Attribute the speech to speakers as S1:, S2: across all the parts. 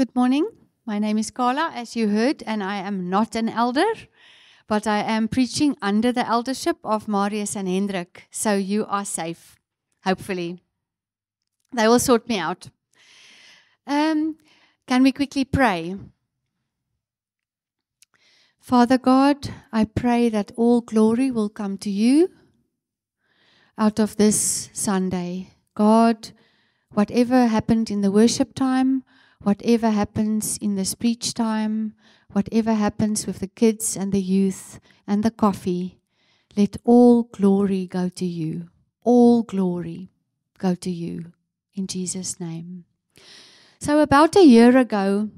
S1: Good morning. My name is Carla, as you heard, and I am not an elder, but I am preaching under the eldership of Marius and Hendrik, so you are safe, hopefully. They will sort me out. Can we quickly pray? Father God, I pray that all glory will come to you out of this Sunday. God, whatever happened in the worship time, whatever happens in the speech time, whatever happens with the kids and the youth and the coffee, let all glory go to you. All glory go to you. In Jesus' name. So about a year ago,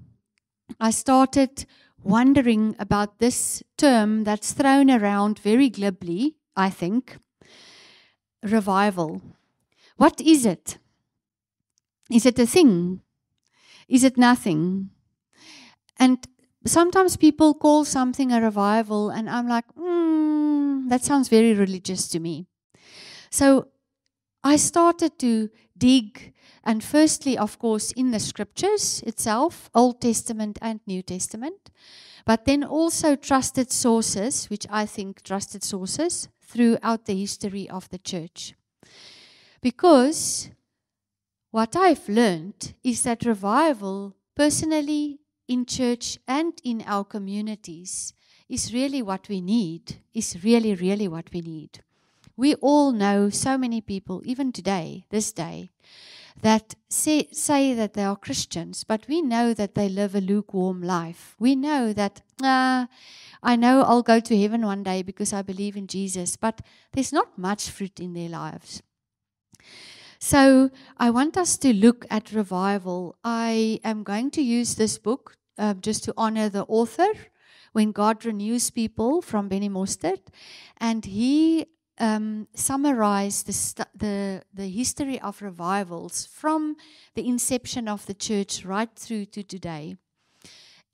S1: I started wondering about this term that's thrown around very glibly, I think, revival. What is it? Is it a thing? Is it nothing? And sometimes people call something a revival, and I'm like, that sounds very religious to me. So I started to dig, and firstly, of course, in the scriptures itself, Old Testament and New Testament, but then also trusted sources, which I think trusted sources throughout the history of the church. Because what I've learned is that revival, personally, in church and in our communities, is really what we need, is really, really what we need. We all know so many people, even today, this day, that say that they are Christians, but we know that they live a lukewarm life. We know that, I know I'll go to heaven one day because I believe in Jesus, but there's not much fruit in their lives. So I want us to look at revival. I am going to use this book just to honor the author, When God Renews People, from Benny Mostert. And he summarized the history of revivals from the inception of the church right through to today.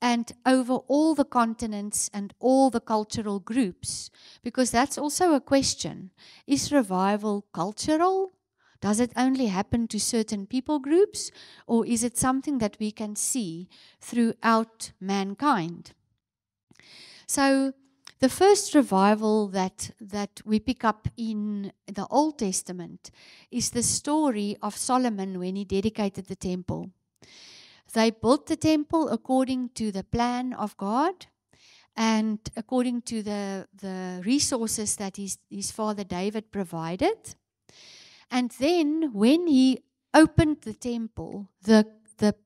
S1: And over all the continents and all the cultural groups. Because that's also a question. Is revival cultural? Does it only happen to certain people groups, or is it something that we can see throughout mankind? So the first revival that we pick up in the Old Testament is the story of Solomon when he dedicated the temple. They built the temple according to the plan of God and according to the resources that his father David provided. And then when he opened the temple, the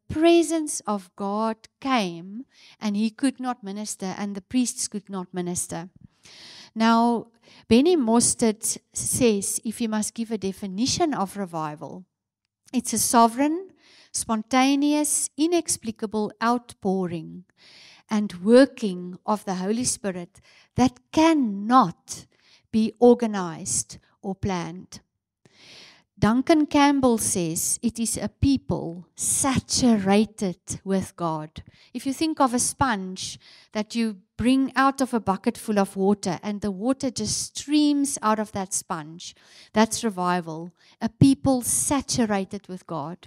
S1: presence of God came and he could not minister and the priests could not minister. Now, Benny Mostert says, if you must give a definition of revival, it's a sovereign, spontaneous, inexplicable outpouring and working of the Holy Spirit that cannot be organized or planned. Duncan Campbell says it is a people saturated with God. If you think of a sponge that you bring out of a bucket full of water and the water just streams out of that sponge, that's revival. A people saturated with God.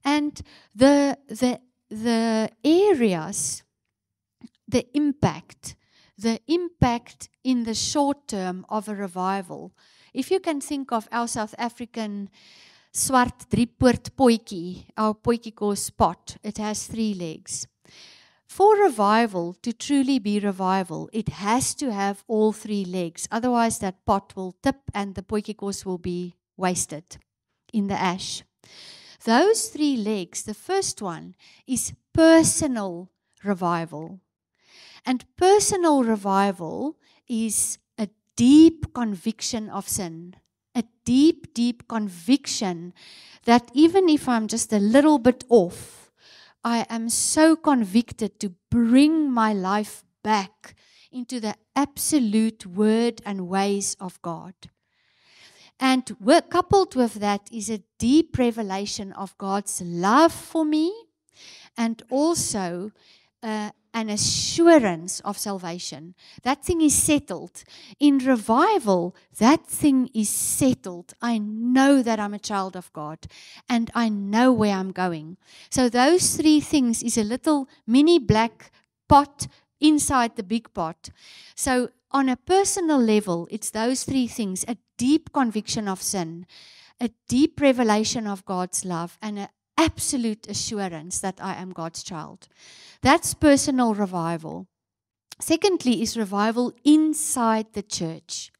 S1: And the areas, the impact in the short term of a revival. If you can think of our South African swart driepoort potjie, our potjiekos pot, it has 3 legs. For revival to truly be revival, it has to have all 3 legs. Otherwise that pot will tip and the potjiekos will be wasted in the ash. Those 3 legs, the first one is personal revival. And personal revival is a deep conviction of sin. A deep, deep conviction that even if I'm just a little bit off, I am so convicted to bring my life back into the absolute word and ways of God. And coupled with that is a deep revelation of God's love for me and also an assurance of salvation. That thing is settled. In revival, that thing is settled. I know that I'm a child of God, and I know where I'm going. So those three things is a little mini black pot inside the big pot. So on a personal level, it's those three things: a deep conviction of sin, a deep revelation of God's love, and an absolute assurance that I am God's child. That's personal revival. Secondly is revival inside the church.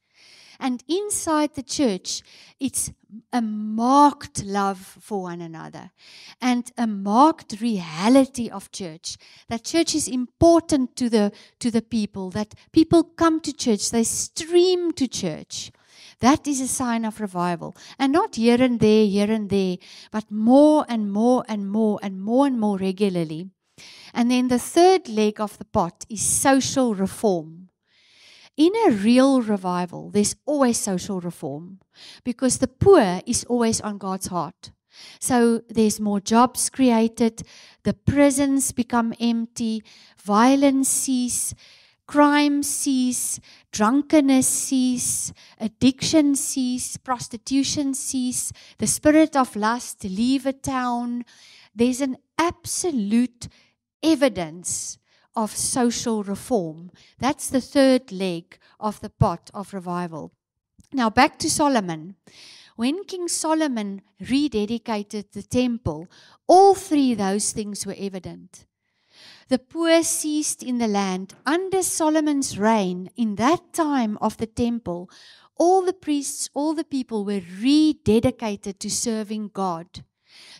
S1: And inside the church, it's a marked love for one another and a marked reality of church. That church is important to the people, that people come to church, they stream to church. That is a sign of revival. And not here and there, but more and more and more and more and more regularly. And then the third leg of the pot is social reform. In a real revival, there's always social reform because the poor is always on God's heart. So there's more jobs created, the prisons become empty, violence cease, crime cease, drunkenness cease, addiction cease, prostitution cease, the spirit of lust leave a town. There's an absolute evidence of social reform. That's the third leg of the pot of revival. Now back to Solomon. When King Solomon rededicated the temple, all three of those things were evident. The poor ceased in the land. Under Solomon's reign, in that time of the temple, all the priests, all the people were rededicated to serving God.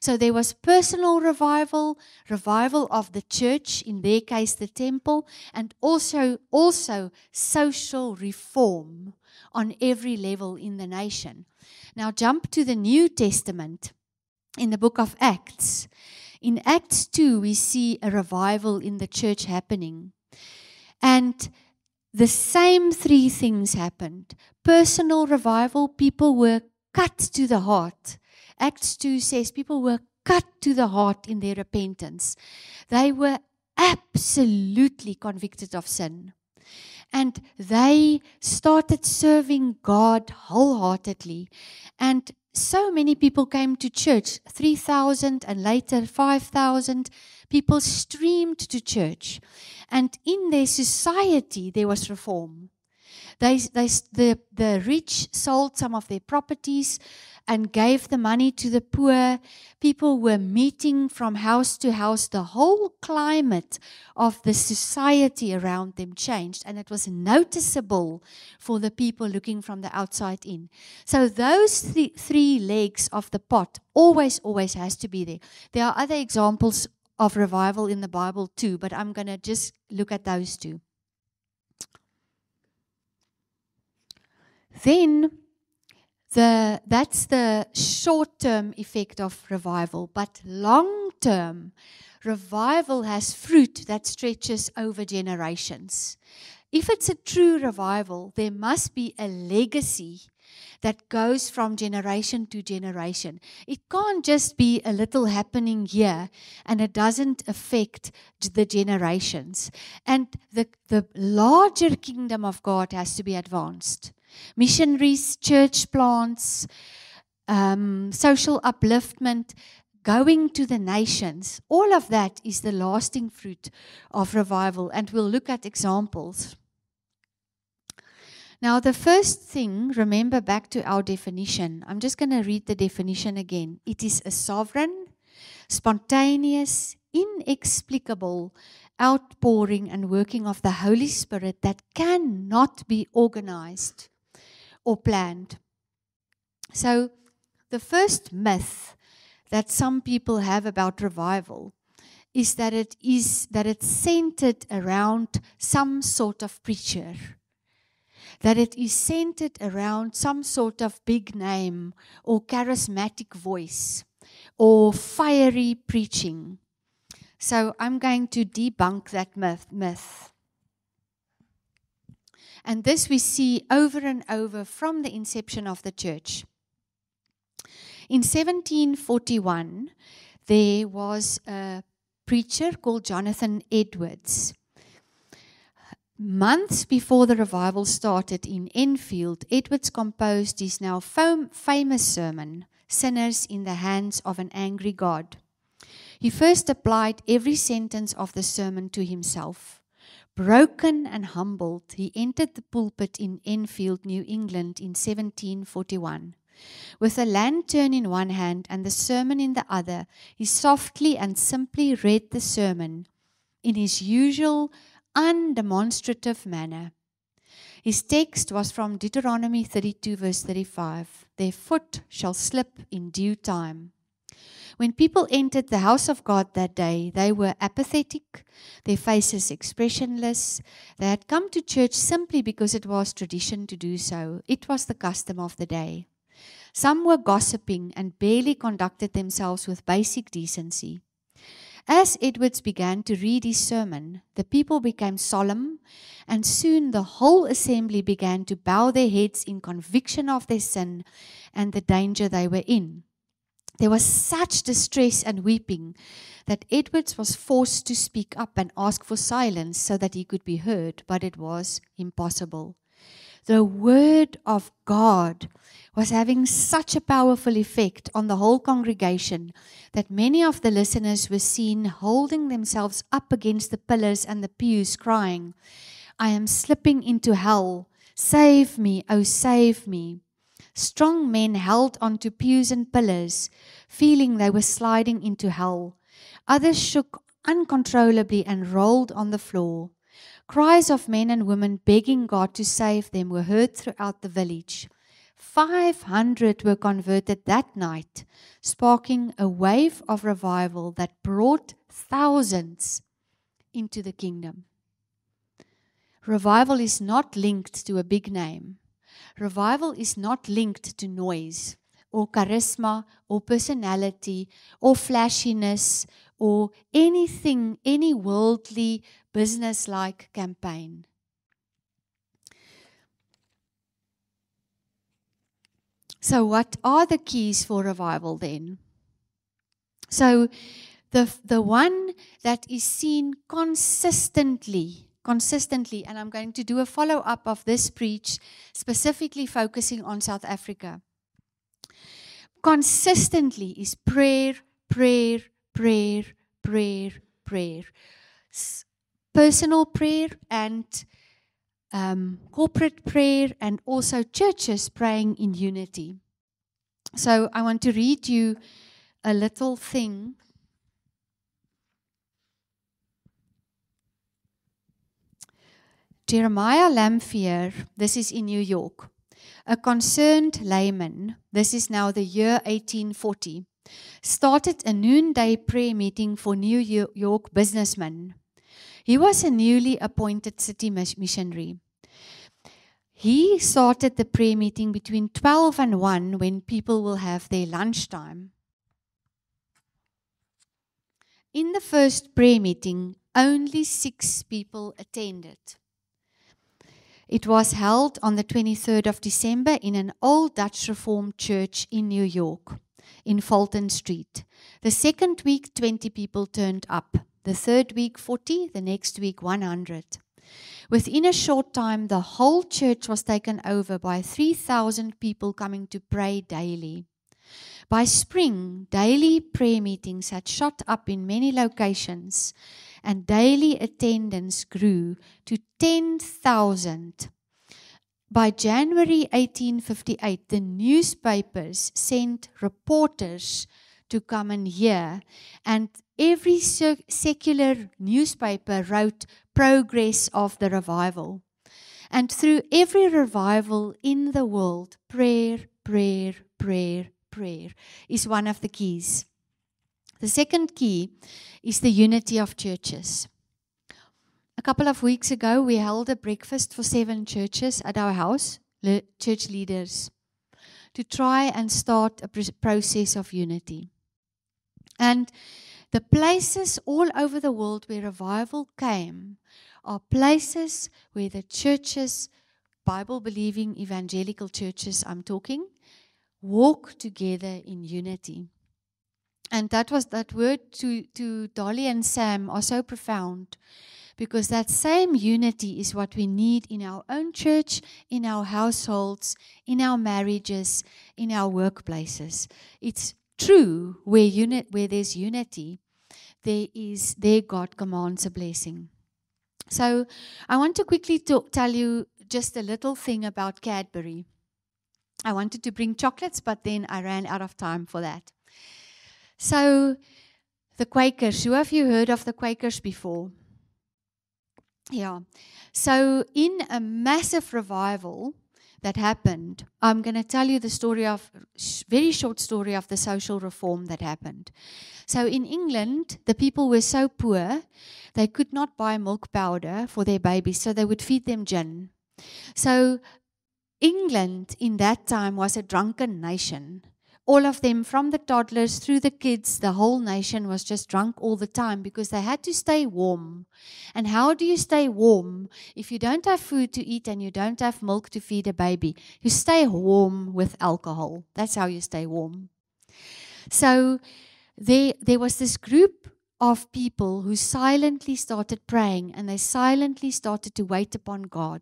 S1: So there was personal revival, revival of the church, in their case the temple, and also social reform on every level in the nation. Now jump to the New Testament in the book of Acts. In Acts 2, we see a revival in the church happening. And the same three things happened. Personal revival, people were cut to the heart. Acts 2 says people were cut to the heart in their repentance. They were absolutely convicted of sin. And they started serving God wholeheartedly. And so many people came to church, 3,000 and later 5,000. People streamed to church. And in their society, there was reform. The rich sold some of their properties and gave the money to the poor. People were meeting from house to house. The whole climate of the society around them changed, and it was noticeable for the people looking from the outside in. So those three legs of the pot always has to be there. There are other examples of revival in the Bible too, but I'm going to just look at those two. Then that's the short-term effect of revival, but long-term revival has fruit that stretches over generations. If it's a true revival, there must be a legacy that goes from generation to generation. It can't just be a little happening here and it doesn't affect the generations. And the larger kingdom of God has to be advanced. Missionaries, church plants, social upliftment, going to the nations, all of that is the lasting fruit of revival, and we'll look at examples. Now, the first thing, remember back to our definition. I'm just going to read the definition again. It is a sovereign, spontaneous, inexplicable outpouring and working of the Holy Spirit that cannot be organized or planned. So the first myth that some people have about revival is that it's centered around some sort of preacher, that it is centered around some sort of big name or charismatic voice or fiery preaching. So I'm going to debunk that myth. And this we see over and over from the inception of the church. In 1741, there was a preacher called Jonathan Edwards. months before the revival started in Enfield, Edwards composed his now famous sermon, Sinners in the Hands of an Angry God. He first applied every sentence of the sermon to himself. Broken and humbled, he entered the pulpit in Enfield, New England in 1741. With a lantern in one hand and the sermon in the other, he softly and simply read the sermon in his usual undemonstrative manner. His text was from Deuteronomy 32 verse 35. Their foot shall slip in due time. When people entered the house of God that day, they were apathetic, their faces expressionless. They had come to church simply because it was tradition to do so. It was the custom of the day. Some were gossiping and barely conducted themselves with basic decency. As Edwards began to read his sermon, the people became solemn, and soon the whole assembly began to bow their heads in conviction of their sin and the danger they were in. There was such distress and weeping that Edwards was forced to speak up and ask for silence so that he could be heard, but it was impossible. The word of God was having such a powerful effect on the whole congregation that many of the listeners were seen holding themselves up against the pillars and the pews, crying, "I am slipping into hell. Save me, oh save me." Strong men held onto pews and pillars, feeling they were sliding into hell. Others shook uncontrollably and rolled on the floor. Cries of men and women begging God to save them were heard throughout the village. 500 were converted that night, sparking a wave of revival that brought thousands into the kingdom. Revival is not linked to a big name. Revival is not linked to noise or charisma or personality or flashiness or anything, any worldly, business-like campaign. So what are the keys for revival then? So the one that is seen consistently, and I'm going to do a follow-up of this preach, specifically focusing on South Africa. Consistently is prayer, prayer, prayer, prayer, prayer. Personal prayer and corporate prayer, and also churches praying in unity. So I want to read you a little thing. Jeremiah Lamphere, this is in New York, a concerned layman, this is now the year 1840, started a noonday prayer meeting for New York businessmen. He was a newly appointed city missionary. He started the prayer meeting between 12 and 1 when people will have their lunchtime. In the first prayer meeting, only 6 people attended. It was held on the 23rd of December in an old Dutch Reformed church in New York, in Fulton Street. The second week, 20 people turned up. The third week, 40. The next week, 100. Within a short time, the whole church was taken over by 3,000 people coming to pray daily. By spring, daily prayer meetings had shot up in many locations, and daily attendance grew to 10,000. By January 1858, the newspapers sent reporters to come and hear, and every secular newspaper wrote progress of the revival. And through every revival in the world, prayer, prayer, prayer, prayer is one of the keys. The second key is the unity of churches. A couple of weeks ago, we held a breakfast for 7 churches at our house, church leaders, to try and start a process of unity. And the places all over the world where revival came are places where the churches, Bible-believing evangelical churches I'm talking, walk together in unity. And that word to Dolly and Sam are so profound, because that same unity is what we need in our own church, in our households, in our marriages, in our workplaces. It's true where there's unity, there God commands a blessing. So I want to quickly tell you just a little thing about Cadbury. I wanted to bring chocolates, but then I ran out of time for that. So the Quakers, who have you heard of the Quakers before? Yeah. So in a massive revival that happened, I'm going to tell you the story very short story of the social reform that happened. So in England, the people were so poor, they could not buy milk powder for their babies, so they would feed them gin. So England in that time was a drunken nation. All of them, from the toddlers through the kids, the whole nation was just drunk all the time because they had to stay warm. And how do you stay warm if you don't have food to eat and you don't have milk to feed a baby? You stay warm with alcohol. That's how you stay warm. So there was this group of people who silently started praying, and they silently started to wait upon God.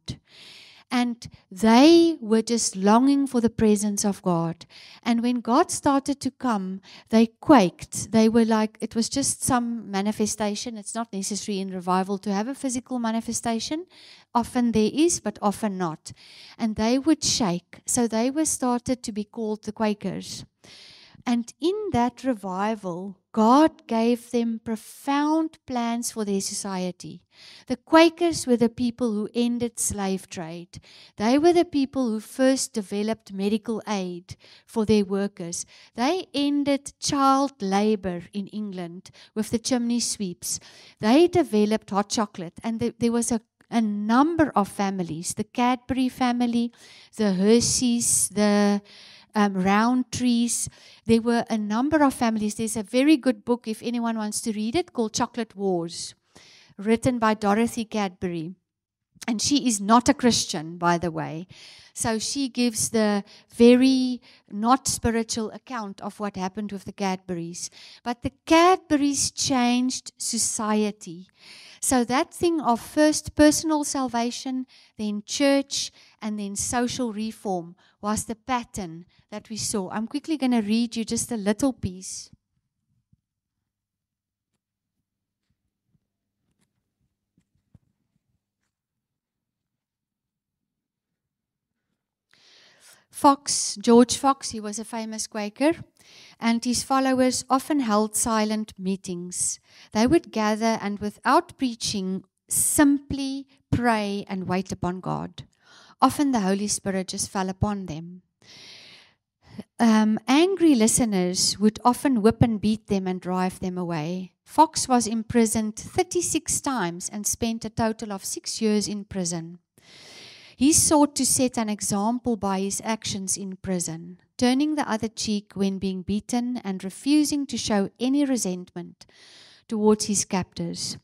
S1: And they were just longing for the presence of God. And when God started to come, they quaked. They were like, it was just some manifestation. It's not necessary in revival to have a physical manifestation. Often there is, but often not. And they would shake. So they were started to be called the Quakers. And in that revival, God gave them profound plans for their society. The Quakers were the people who ended slave trade. They were the people who first developed medical aid for their workers. They ended child labor in England with the chimney sweeps. They developed hot chocolate, and there was a number of families, the Cadbury family, the Hershey's, the Rowntrees. There were a number of families. There's a very good book, if anyone wants to read it, called Chocolate Wars, written by Dorothy Cadbury. And she is not a Christian, by the way. So she gives the very not spiritual account of what happened with the Cadburys. But the Cadburys changed society. So that thing of first personal salvation, then church, and then social reform was the pattern that we saw. I'm quickly going to read you just a little piece. George Fox, he was a famous Quaker, and his followers often held silent meetings. They would gather and without preaching, simply pray and wait upon God. Often the Holy Spirit just fell upon them. Angry listeners would often whip and beat them and drive them away. Fox was imprisoned 36 times and spent a total of 6 years in prison. He sought to set an example by his actions in prison, turning the other cheek when being beaten and refusing to show any resentment towards his captors.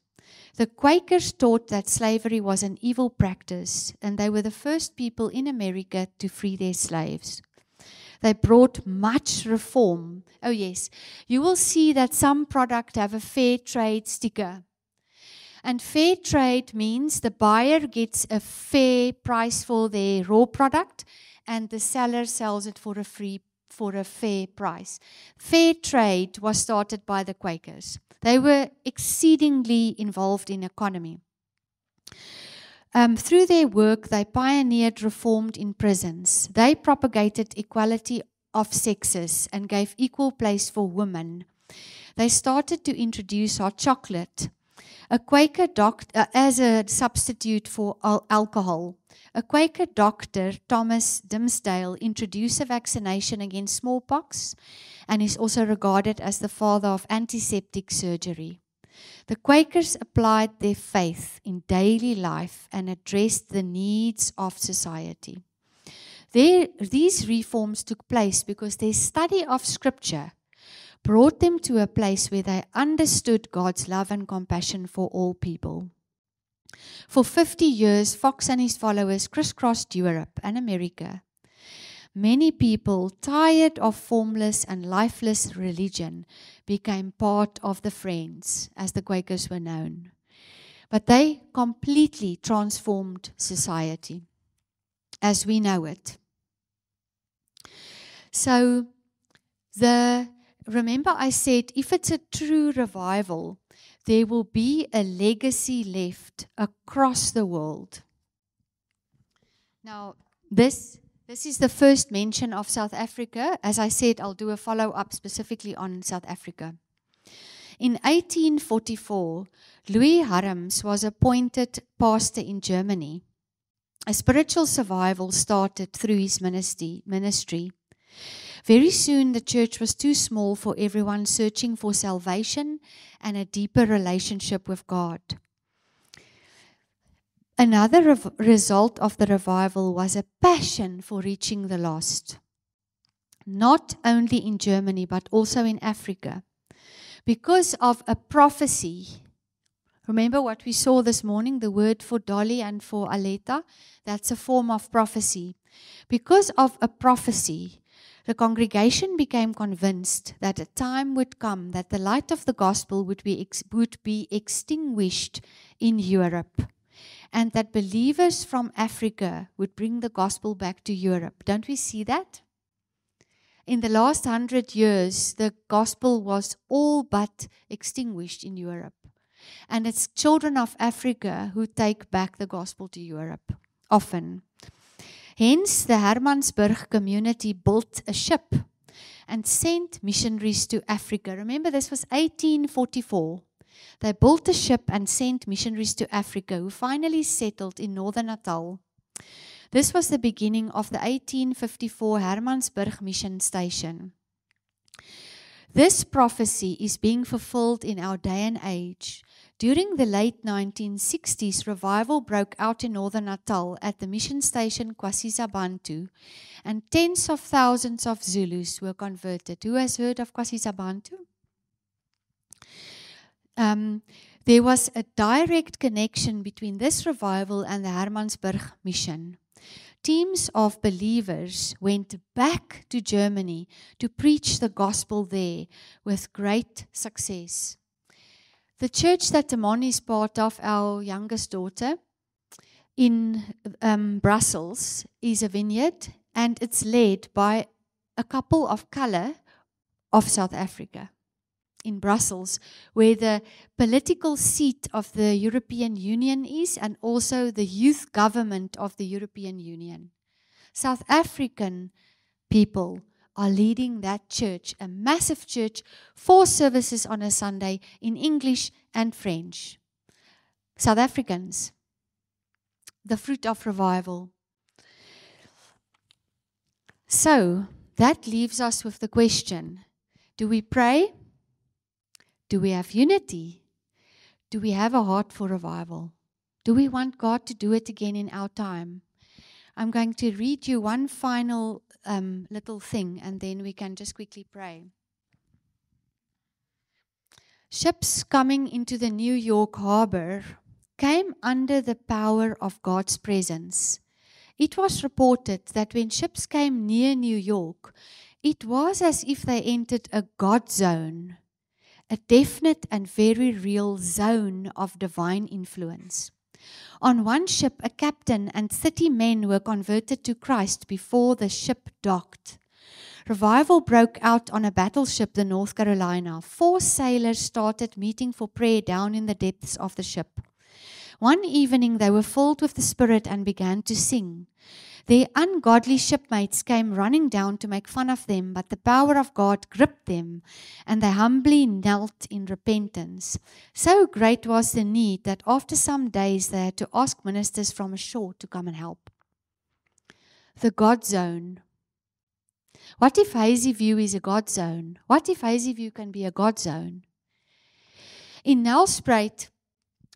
S1: The Quakers taught that slavery was an evil practice, and they were the first people in America to free their slaves. They brought much reform. Oh yes, you will see that some products have a fair trade sticker. And fair trade means the buyer gets a fair price for their raw product and the seller sells it for a fair price. Fair trade was started by the Quakers. They were exceedingly involved in economy. Through their work, they pioneered reform in prisons. They propagated equality of sexes and gave equal place for women. They started to introduce hot chocolate. A Quaker doctor, as a substitute for alcohol. A Quaker doctor, Thomas Dimsdale, introduced a vaccination against smallpox and is also regarded as the father of antiseptic surgery. The Quakers applied their faith in daily life and addressed the needs of society. These reforms took place because their study of Scripture brought them to a place where they understood God's love and compassion for all people. For 50 years, Fox and his followers crisscrossed Europe and America. Many people, tired of formless and lifeless religion, became part of the Friends, as the Quakers were known. But they completely transformed society as we know it. So, remember I said, if it's a true revival, there will be a legacy left across the world. Now, this is the first mention of South Africa. As I said, I'll do a follow-up specifically on South Africa. In 1844, Louis Harms was appointed pastor in Germany. A spiritual survival started through his ministry. Very soon, the church was too small for everyone searching for salvation and a deeper relationship with God. Another result of the revival was a passion for reaching the lost, not only in Germany, but also in Africa. Because of a prophecy, remember what we saw this morning, the word for Dolly and for Aleta? That's a form of prophecy. Because of a prophecy, the congregation became convinced that a time would come that the light of the gospel would be extinguished in Europe, and that believers from Africa would bring the gospel back to Europe. Don't we see that? In the last 100 years, the gospel was all but extinguished in Europe. And it's children of Africa who take back the gospel to Europe, often. Hence, the Hermannsburg community built a ship and sent missionaries to Africa. Remember, this was 1844. They built a ship and sent missionaries to Africa, who finally settled in northern Natal. This was the beginning of the 1854 Hermannsburg mission station. This prophecy is being fulfilled in our day and age. During the late 1960s, revival broke out in northern Natal at the mission station KwaZulu-Bantu, and tens of thousands of Zulus were converted. Who has heard of KwaZulu-Bantu? There was a direct connection between this revival and the Hermannsburg mission. Teams of believers went back to Germany to preach the gospel there with great success. The church that Tamani is part of, our youngest daughter, in Brussels, is a vineyard, and it's led by a couple of color of South Africa. In Brussels, where the political seat of the European Union is, and also the youth government of the European Union. South African people are leading that church, a massive church, 4 services on a Sunday in English and French. South Africans, the fruit of revival. So, that leaves us with the question, do we pray? Do we have unity? Do we have a heart for revival? Do we want God to do it again in our time? I'm going to read you one final little thing, and then we can just quickly pray. Ships coming into the New York harbor came under the power of God's presence. It was reported that when ships came near New York, it was as if they entered a God zone, a definite and very real zone of divine influence. On one ship, a captain and 30 men were converted to Christ before the ship docked. Revival broke out on a battleship, the North Carolina. 4 sailors started meeting for prayer down in the depths of the ship. One evening, they were filled with the Spirit and began to sing. Their ungodly shipmates came running down to make fun of them, but the power of God gripped them, and they humbly knelt in repentance. So great was the need that after some days they had to ask ministers from ashore to come and help. The God zone. What if Hazyview is a God zone? What if Hazyview can be a God zone? In Nelspruit,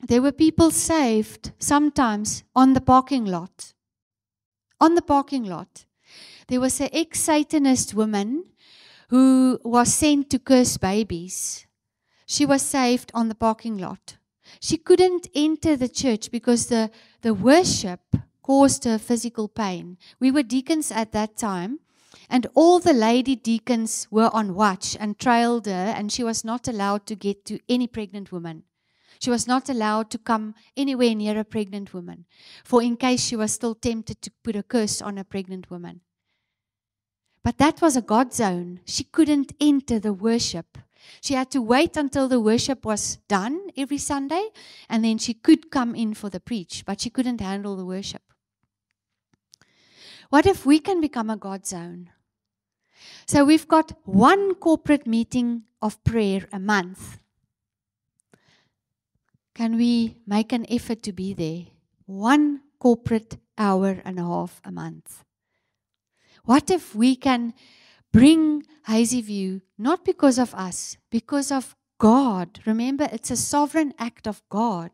S1: there were people saved sometimes on the parking lot. On the parking lot. There was an ex-Satanist woman who was sent to curse babies. She was saved on the parking lot. She couldn't enter the church because the worship caused her physical pain. We were deacons at that time, and all the lady deacons were on watch and trailed her, and she was not allowed to get to any pregnant woman. She was not allowed to come anywhere near a pregnant woman, for in case she was still tempted to put a curse on a pregnant woman. But that was a God zone. She couldn't enter the worship. She had to wait until the worship was done every Sunday, and then she could come in for the preach, but she couldn't handle the worship. What if we can become a God zone? So we've got one corporate meeting of prayer a month. Can we make an effort to be there? One corporate hour and a half a month. What if we can bring Hazy View, not because of us, because of God. Remember, it's a sovereign act of God.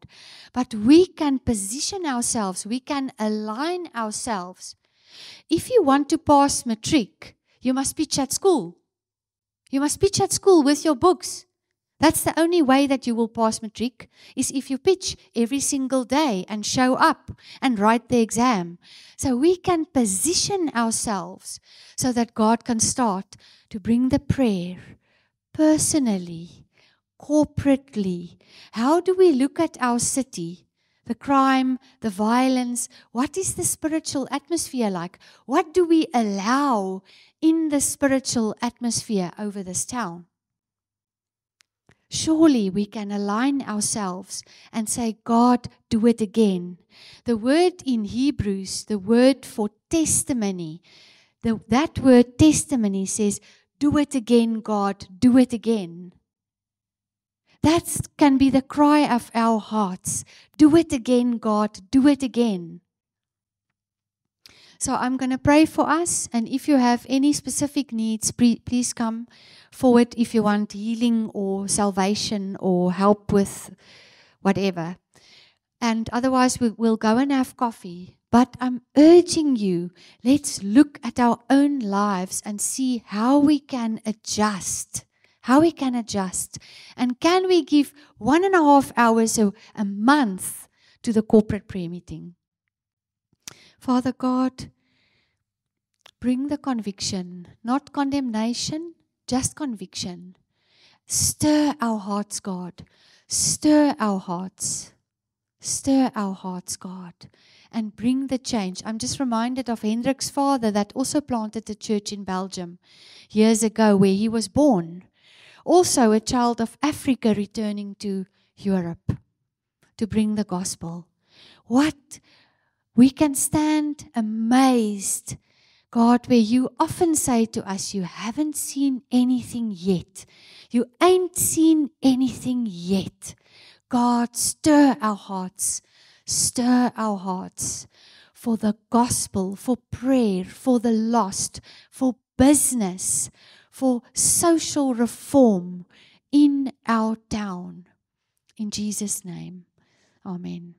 S1: But we can position ourselves, we can align ourselves. If you want to pass matric, you must pitch at school. You must pitch at school with your books. That's the only way that you will pass matric, is if you pitch every single day and show up and write the exam. So we can position ourselves so that God can start to bring the prayer personally, corporately. How do we look at our city? The crime, the violence. What is the spiritual atmosphere like? What do we allow in the spiritual atmosphere over this town? Surely we can align ourselves and say, God, do it again. The word in Hebrews, the word for testimony, that word testimony says, do it again, God, do it again. That can be the cry of our hearts. Do it again, God, do it again. So I'm going to pray for us, and if you have any specific needs, please come forward if you want healing or salvation or help with whatever. And otherwise, we'll go and have coffee. But I'm urging you, let's look at our own lives and see how we can adjust. How we can adjust. And can we give 1.5 hours a month to the corporate prayer meeting? Father God, bring the conviction, not condemnation, just conviction. Stir our hearts, God. Stir our hearts. Stir our hearts, God. And bring the change. I'm just reminded of Hendrik's father that also planted a church in Belgium years ago where he was born. Also a child of Africa returning to Europe to bring the gospel. What? We can stand amazed, God, where you often say to us, you haven't seen anything yet. You ain't seen anything yet. God, stir our hearts for the gospel, for prayer, for the lost, for business, for social reform in our town. In Jesus' name, amen.